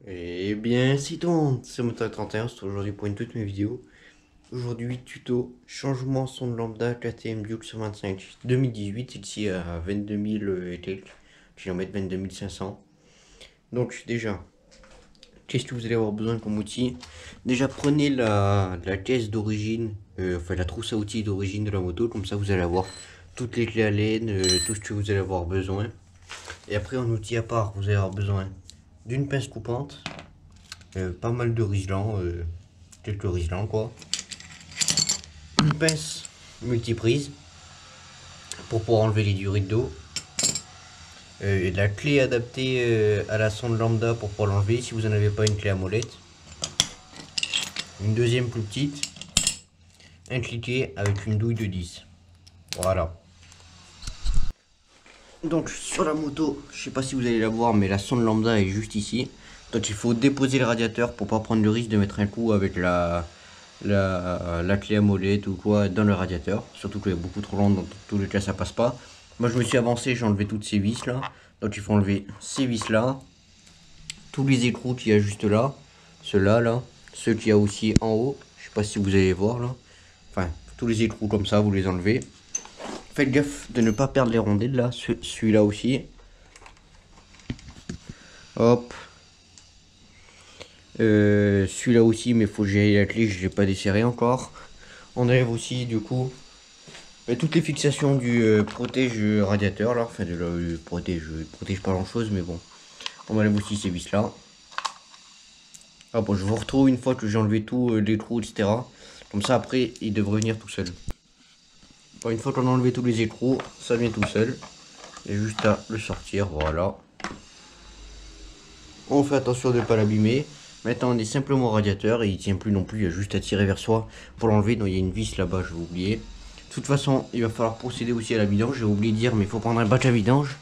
Eh bien, c'est donc, c'est Moto31, c'est aujourd'hui pour une toute mes vidéos. Aujourd'hui, tuto changement son de lambda KTM Duke 125 2018, ici à 22 000 et quelques kilomètres, 22 500. Donc, déjà, qu'est-ce que vous allez avoir besoin comme outil? Déjà, prenez la caisse d'origine, enfin la trousse à outils d'origine de la moto, comme ça vous allez avoir toutes les clés à laine, tout ce que vous allez avoir besoin. Et après, en outil à part, vous allez avoir besoin d'une pince coupante. Pas mal de Rizlan, quelques Rizlan quoi. Une pince multiprise pour pouvoir enlever les durites d'eau. La clé adaptée à la sonde lambda pour pouvoir l'enlever si vous n'en avez pas une clé à molette. Une deuxième plus petite. Un cliquet avec une douille de 10. Voilà. Donc sur la moto, je sais pas si vous allez la voir, mais la sonde lambda est juste ici. Donc il faut déposer le radiateur pour pas prendre le risque de mettre un coup avec la clé à molette ou quoi dans le radiateur. Surtout qu'elle est beaucoup trop lente, dans tous les cas ça passe pas. Moi je me suis avancé, j'ai enlevé toutes ces vis là. Donc il faut enlever ces vis là. Tous les écrous qu'il y a juste là. Ceux-là là. Ceux qu'il y a aussi en haut. Je sais pas si vous allez voir là. Enfin, tous les écrous comme ça, vous les enlevez. Faites gaffe de ne pas perdre les rondelles là. Celui-là aussi. Hop. Celui-là aussi, mais faut que j'aille la clé, je l'ai pas desserré encore. On enlève aussi du coup toutes les fixations du protège radiateur là, enfin de la protège pas grand chose, mais bon. On enlève aussi ces vis là. Ah bon, je vous retrouve une fois que j'ai enlevé tout les trous, etc. Comme ça après il devrait venir tout seul. Bon, une fois qu'on a enlevé tous les écrous, ça vient tout seul. Il y a juste à le sortir, voilà. On fait attention de ne pas l'abîmer. Maintenant on est simplement au radiateur et il tient plus non plus, il y a juste à tirer vers soi pour l'enlever. Donc il y a une vis là-bas, je vais oublier. De toute façon, il va falloir procéder aussi à la vidange, j'ai oublié de dire, mais il faut prendre un bac à vidange.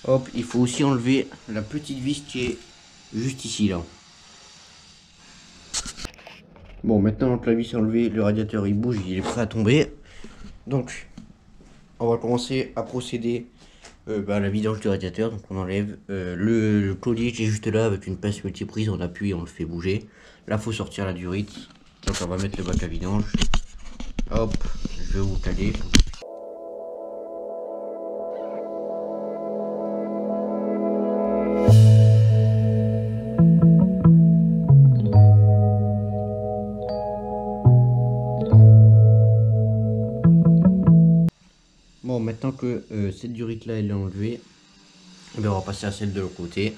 Hop, il faut aussi enlever la petite vis qui est juste ici là. Bon, maintenant que la vis est enlevée, le radiateur il bouge, il est prêt à tomber. Donc, on va commencer à procéder à la vidange du radiateur. Donc on enlève le collier qui est juste là avec une pince multiprise, on appuie et on le fait bouger. Là, faut sortir la durite. Donc on va mettre le bac à vidange. Hop, je vais vous caler. Bon, maintenant que cette durite là elle est enlevée, on va passer à celle de l'autre côté.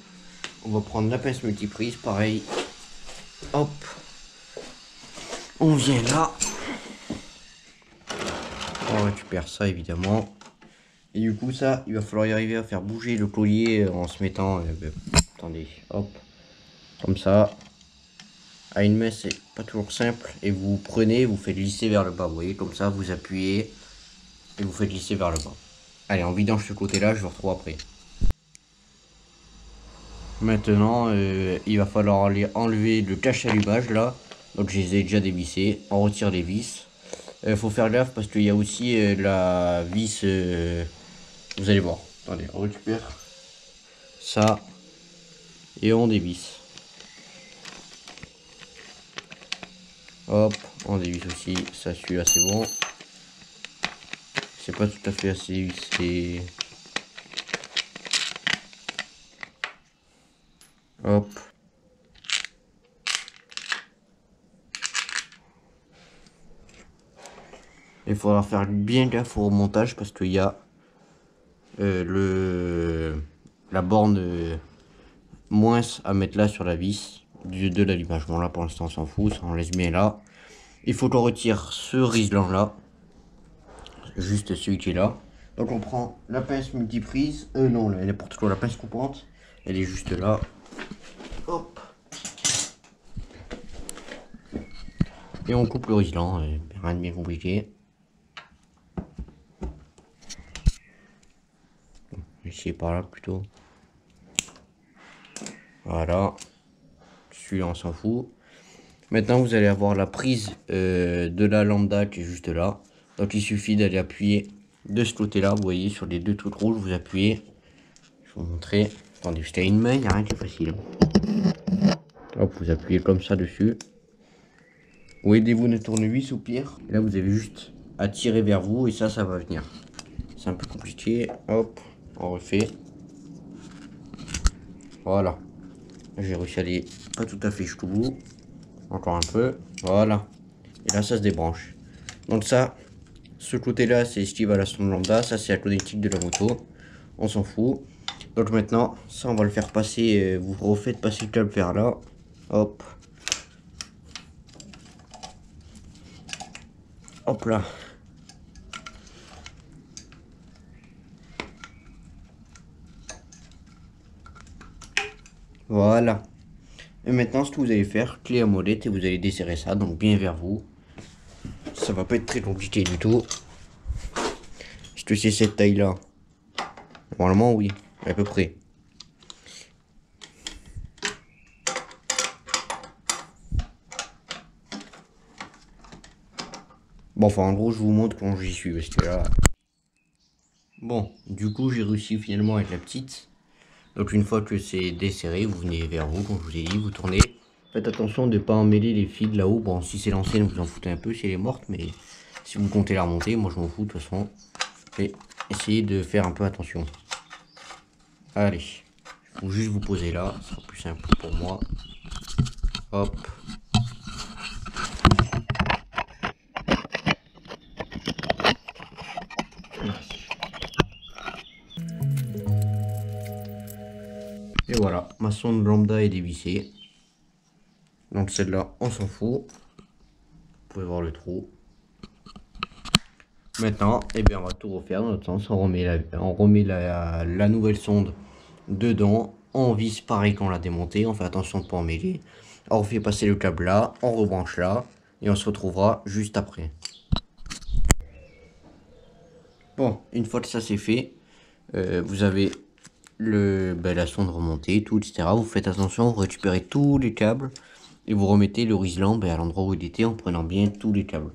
On va prendre la pince multiprise, pareil. Hop, on vient là. On récupère ça évidemment. Et du coup ça, il va falloir y arriver à faire bouger le collier en se mettant... attendez, hop, comme ça. À une main c'est pas toujours simple. Et vous prenez, vous faites glisser vers le bas. Vous voyez, comme ça vous appuyez et vous faites glisser vers le bas. Allez, en vidange ce côté là, je vous retrouve après. Maintenant, il va falloir aller enlever le cache allumage là. Donc je les ai déjà dévissés. On retire les vis. Faut faire gaffe parce qu'il y a aussi la vis... vous allez voir. Attendez, on récupère ça et on dévisse. Hop, on dévisse aussi. Ça, celui-là, c'est bon. C'est pas tout à fait assez vissé. Hop. Il faudra faire bien gaffe au montage parce qu'il y a la borne moins à mettre là sur la vis de l'allumage. Bon là pour l'instant on s'en fout, ça on laisse bien là. Il faut qu'on retire ce Rizlan là, juste celui qui est là. Donc on prend la pince multiprise, non n'importe quoi, la pince coupante, elle est juste là. Hop. Et on coupe le Rizlan, rien de bien compliqué. Ici par là plutôt. Voilà. Celui-là on s'en fout. Maintenant vous allez avoir la prise de la lambda qui est juste là. Donc il suffit d'aller appuyer de ce côté là. Vous voyez sur les deux trucs rouges, vous appuyez. Je vais vous montrer. Attendez, c'était une main, il n'y a rien qui est facile. Hop, vous appuyez comme ça dessus. Ou aidez-vous de tournevis au pire. Et là, vous avez juste à tirer vers vous et ça va venir. C'est un peu compliqué. Hop, on refait. Voilà. J'ai réussi à aller pas tout à fait jusqu'au bout. Encore un peu. Voilà. Et là, ça se débranche. Donc ça, ce côté-là, c'est esquive à la sonde lambda. Ça, c'est la connectique de la moto. On s'en fout. Donc maintenant, ça, on va le faire passer. Vous refaites passer le câble vers là. Hop. Hop là. Voilà. Et maintenant, ce que vous allez faire, clé à molette, et vous allez desserrer ça, donc bien vers vous. Ça va pas être très compliqué du tout. Est-ce que c'est cette taille-là? Normalement, oui, à peu près. Bon, enfin, en gros, je vous montre quand j'y suis, parce que là... Bon, du coup, j'ai réussi finalement avec la petite. Donc, une fois que c'est desserré, vous venez vers vous, comme je vous ai dit, vous tournez. Faites attention de ne pas emmêler les fils de là-haut. Bon, si c'est l'ancienne, vous en foutez un peu si elle est morte, mais si vous comptez la remonter, moi je m'en fous de toute façon. Et essayez de faire un peu attention. Allez, il faut juste vous poser là, ce sera plus simple pour moi. Hop. Et voilà, ma sonde lambda est dévissée. Donc celle-là, on s'en fout. Vous pouvez voir le trou. Maintenant, eh bien, on va tout refaire dans notre sens. On remet la nouvelle sonde dedans. On visse pareil qu'on l'a démonté. On fait attention de ne pas emmêler. On refait passer le câble là. On rebranche là. Et on se retrouvera juste après. Bon, une fois que ça c'est fait, vous avez la sonde remontée, tout, etc. Vous faites attention, vous récupérez tous les câbles. Et vous remettez le Risland à l'endroit où il était en prenant bien tous les câbles.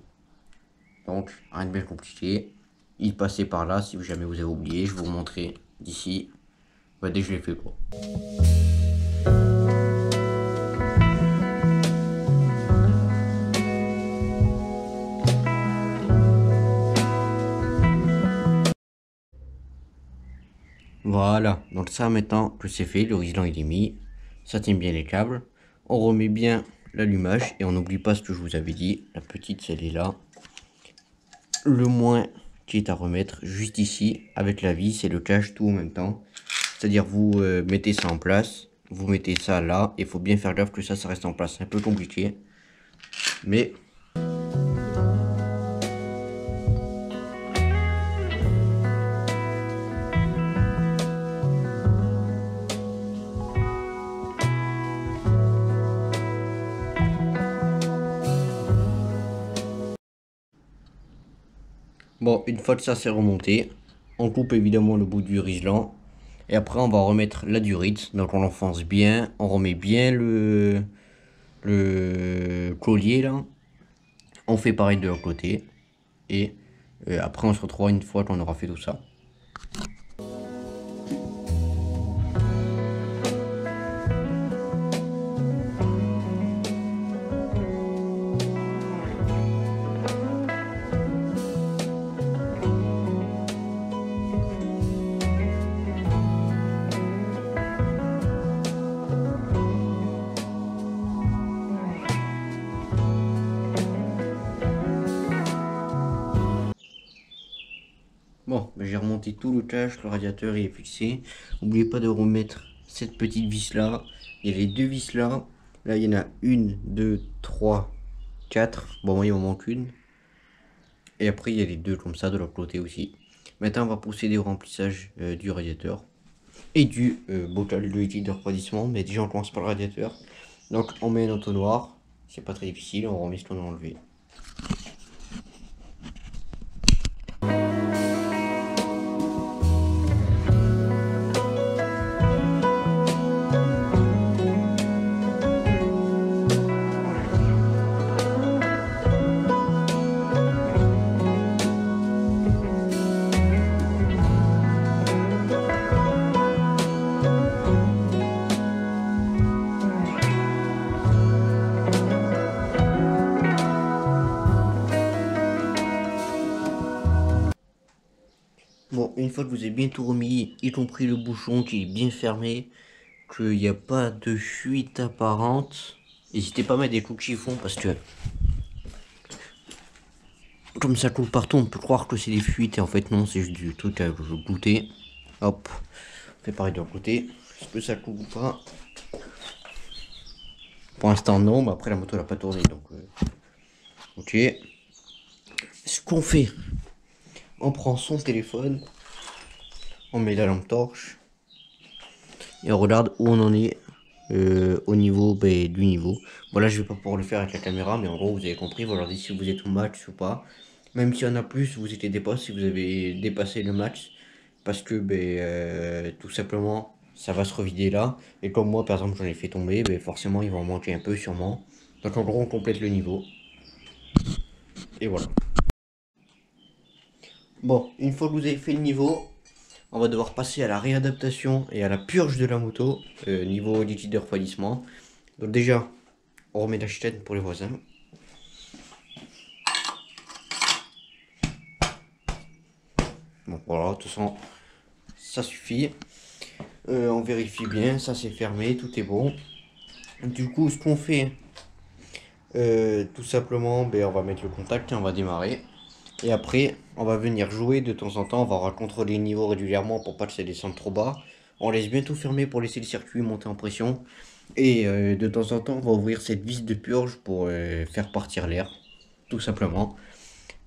Donc, rien de bien compliqué. Il passait par là, si jamais vous avez oublié, je vais vous montrer d'ici. Bah, dès que je l'ai fait, quoi. Voilà, donc ça maintenant que c'est fait, le Risland il est mis. Ça tient bien les câbles. On remet bien l'allumage et on n'oublie pas ce que je vous avais dit. La petite, celle est là. Le moins qui est à remettre juste ici avec la vis et le cache tout en même temps. C'est-à-dire vous mettez ça en place, vous mettez ça là, et il faut bien faire gaffe que ça reste en place. C'est un peu compliqué, mais... Bon, une fois que ça s'est remonté, on coupe évidemment le bout du Risland. Et après on va remettre la durite, donc on l'enfonce bien, on remet bien le collier là. On fait pareil de l'autre côté. Et après on se retrouvera une fois qu'on aura fait tout ça. Bon, j'ai remonté tout le cache, le radiateur est fixé. N'oubliez pas de remettre cette petite vis là. Il y a les deux vis là. Là, il y en a une, deux, trois, quatre. Bon, moi, il m'en manque une. Et après, il y a les deux comme ça de l'autre côté aussi. Maintenant, on va procéder au remplissage du radiateur et du bocal de liquide de refroidissement. Mais déjà, on commence par le radiateur. Donc, on met un entonnoir. C'est pas très difficile, on remet ce qu'on a enlevé. Bon, une fois que vous avez bien tout remis, y compris le bouchon qui est bien fermé, qu'il n'y a pas de fuite apparente, n'hésitez pas à mettre des coups de chiffon parce que comme ça coule partout, on peut croire que c'est des fuites et en fait non, c'est juste du truc à goûter. Hop, on fait pareil de l'autre côté. Est-ce que ça coule ou pas? Pour l'instant non, mais après la moto n'a pas tourné donc ok. Ce qu'on fait, on prend son téléphone, on met la lampe torche et on regarde où on en est au niveau du niveau. Bon là je vais pas pouvoir le faire avec la caméra, mais en gros vous avez compris, vous leur dites si vous êtes au max ou pas. Même s'il y en a plus, vous étiez dépassé, si vous avez dépassé le max, parce que tout simplement ça va se revider là. Et comme moi par exemple j'en ai fait tomber, forcément il va en manquer un peu sûrement. Donc en gros on complète le niveau. Et voilà. Bon, une fois que vous avez fait le niveau, on va devoir passer à la réadaptation et à la purge de la moto, niveau liquide de refroidissement. Donc déjà, on remet la chaîne pour les voisins. Bon voilà, de toute façon, ça suffit. On vérifie bien, ça c'est fermé, tout est bon. Du coup, ce qu'on fait, tout simplement, on va mettre le contact et on va démarrer. Et après, on va venir jouer de temps en temps, on va contrôler le niveau régulièrement pour pas que ça descende trop bas. On laisse bien tout fermer pour laisser le circuit monter en pression. Et de temps en temps, on va ouvrir cette vis de purge pour faire partir l'air, tout simplement.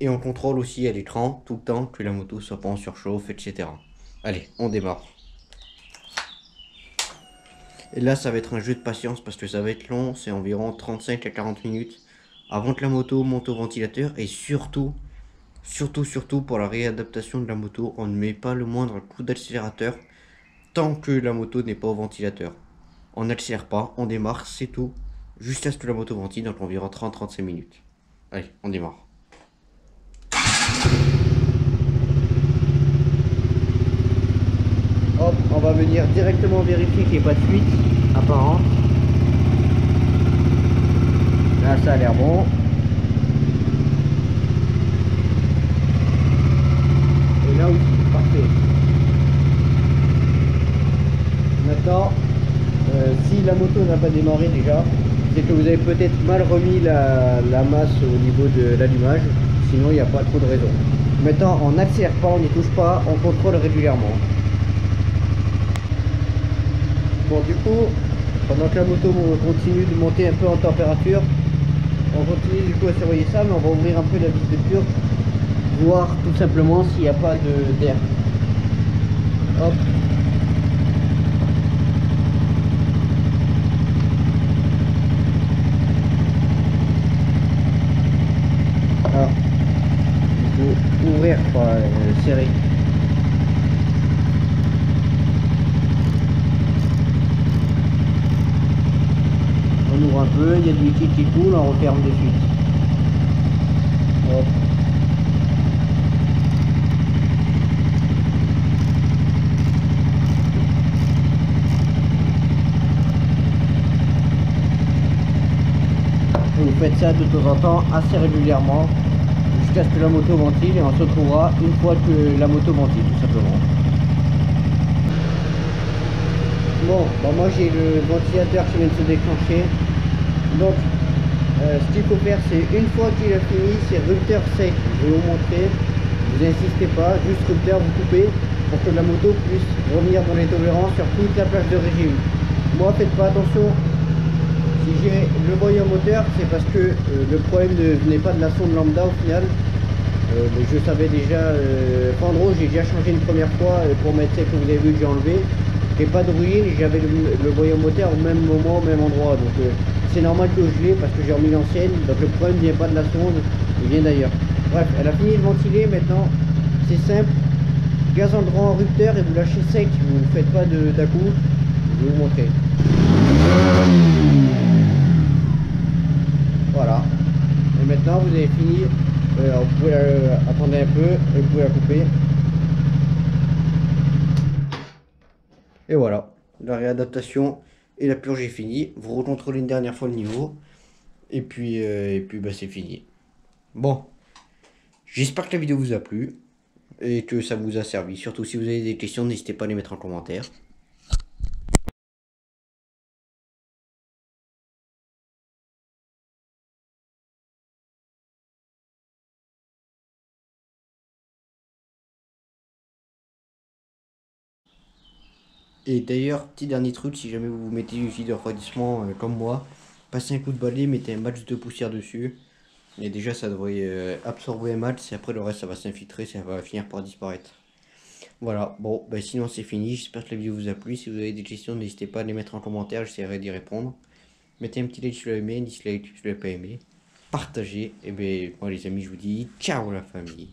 Et on contrôle aussi à l'écran tout le temps que la moto soit pas en surchauffe, etc. Allez, on démarre. Et là, ça va être un jeu de patience parce que ça va être long, c'est environ 35 à 40 minutes avant que la moto monte au ventilateur. Et surtout pour la réadaptation de la moto, on ne met pas le moindre coup d'accélérateur tant que la moto n'est pas au ventilateur. On n'accélère pas, on démarre, c'est tout, jusqu'à ce que la moto ventile, donc environ 30-35 minutes. Allez, on démarre. Hop, on va venir directement vérifier qu'il n'y ait pas de fuite apparente. Là, ça a l'air bon. Et là aussi, parfait. Maintenant, si la moto n'a pas démarré déjà, c'est que vous avez peut-être mal remis la masse au niveau de l'allumage, sinon il n'y a pas trop de raison. Maintenant, on n'accélère pas, on n'y touche pas, on contrôle régulièrement. Bon, du coup, pendant que la moto continue de monter un peu en température, on continue du coup à surveiller ça, mais on va ouvrir un peu la vis de purge, voir tout simplement s'il n'y a pas d'air. Hop. Alors, il faut ouvrir, pas serrer. On ouvre un peu, il y a du liquide qui coule, on referme de suite. Hop. Et vous faites ça de temps en temps assez régulièrement jusqu'à ce que la moto ventile, et on se retrouvera une fois que la moto ventile tout simplement. Bon, moi j'ai le ventilateur qui vient de se déclencher. Donc ce qu'il faut faire, c'est une fois qu'il a fini, c'est rupteur sec. Je vais vous montrer, vous insistez pas, juste rupteur, vous coupez pour que la moto puisse revenir dans les tolérances sur toute la plage de régime. Moi, faites pas attention. Si j'ai le voyant moteur, c'est parce que le problème ne venait pas de la sonde lambda au final. Mais je savais déjà, en gros j'ai déjà changé une première fois pour mettre celle que vous avez vu que j'ai enlevé. J'ai pas de ruine, j'avais le voyant moteur au même moment, au même endroit. Donc c'est normal que je l'ai parce que j'ai remis l'ancienne. Donc le problème ne vient pas de la sonde, il vient d'ailleurs. Bref, elle a fini de ventiler, maintenant c'est simple. Gaz entrant en rupteur et vous lâchez sec, vous ne faites pas d'à-coup. Je vais vous montrer. Voilà. Et maintenant vous avez fini. Vous pouvez attendre un peu et vous pouvez la couper. Et voilà, la réadaptation et la purge est finie. Vous recontrôlez une dernière fois le niveau. Et puis c'est fini. Bon, j'espère que la vidéo vous a plu. et que ça vous a servi. Surtout si vous avez des questions, n'hésitez pas à les mettre en commentaire. Et d'ailleurs, petit dernier truc, si jamais vous vous mettez une fille de refroidissement comme moi, passez un coup de balai, mettez un match de poussière dessus. Et déjà, ça devrait absorber un match, et après le reste, ça va s'infiltrer, ça va finir par disparaître. Voilà, bon, bah sinon c'est fini. J'espère que la vidéo vous a plu. Si vous avez des questions, n'hésitez pas à les mettre en commentaire, j'essaierai d'y répondre. Mettez un petit like si vous l'avez aimé, dislike si vous l'avez pas aimé. Partagez. Et bien, moi les amis, je vous dis ciao la famille.